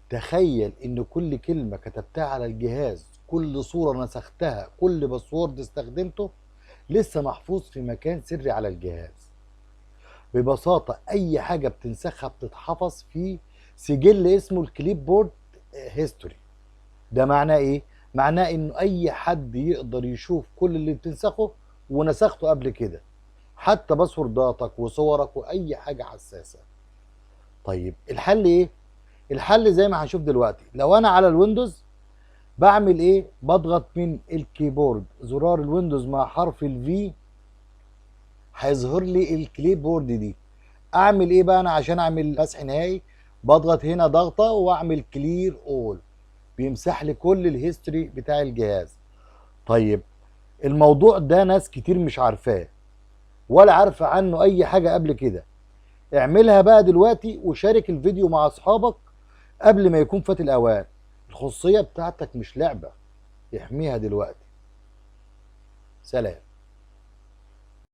تخيل ان كل كلمة كتبتها على الجهاز، كل صورة نسختها، كل باسورد استخدمته لسه محفوظ في مكان سري على الجهاز. ببساطة اي حاجة بتنسخها بتتحفظ في سجل اسمه الكليب بورد هيستوري. ده معناه ايه؟ معناه انه اي حد يقدر يشوف كل اللي بتنسخه ونسخته قبل كده، حتى باسورداتك وصورك واي حاجة حساسة. طيب الحل ايه؟ الحل زي ما هنشوف دلوقتي. لو انا على الويندوز بعمل ايه؟ بضغط من الكيبورد زرار الويندوز مع حرف الفي، هيظهر لي الكليب دي. اعمل ايه بقى انا عشان اعمل مسح نهائي؟ بضغط هنا ضغطه واعمل كلير اول، بيمسح لي كل الهيستوري بتاع الجهاز. طيب الموضوع ده ناس كتير مش عارفاه ولا عارفه عنه اي حاجه قبل كده. اعملها بقى دلوقتي وشارك الفيديو مع اصحابك قبل ما يكون فات الاوان. الخصوصيه بتاعتك مش لعبه، احميها دلوقتي. سلام.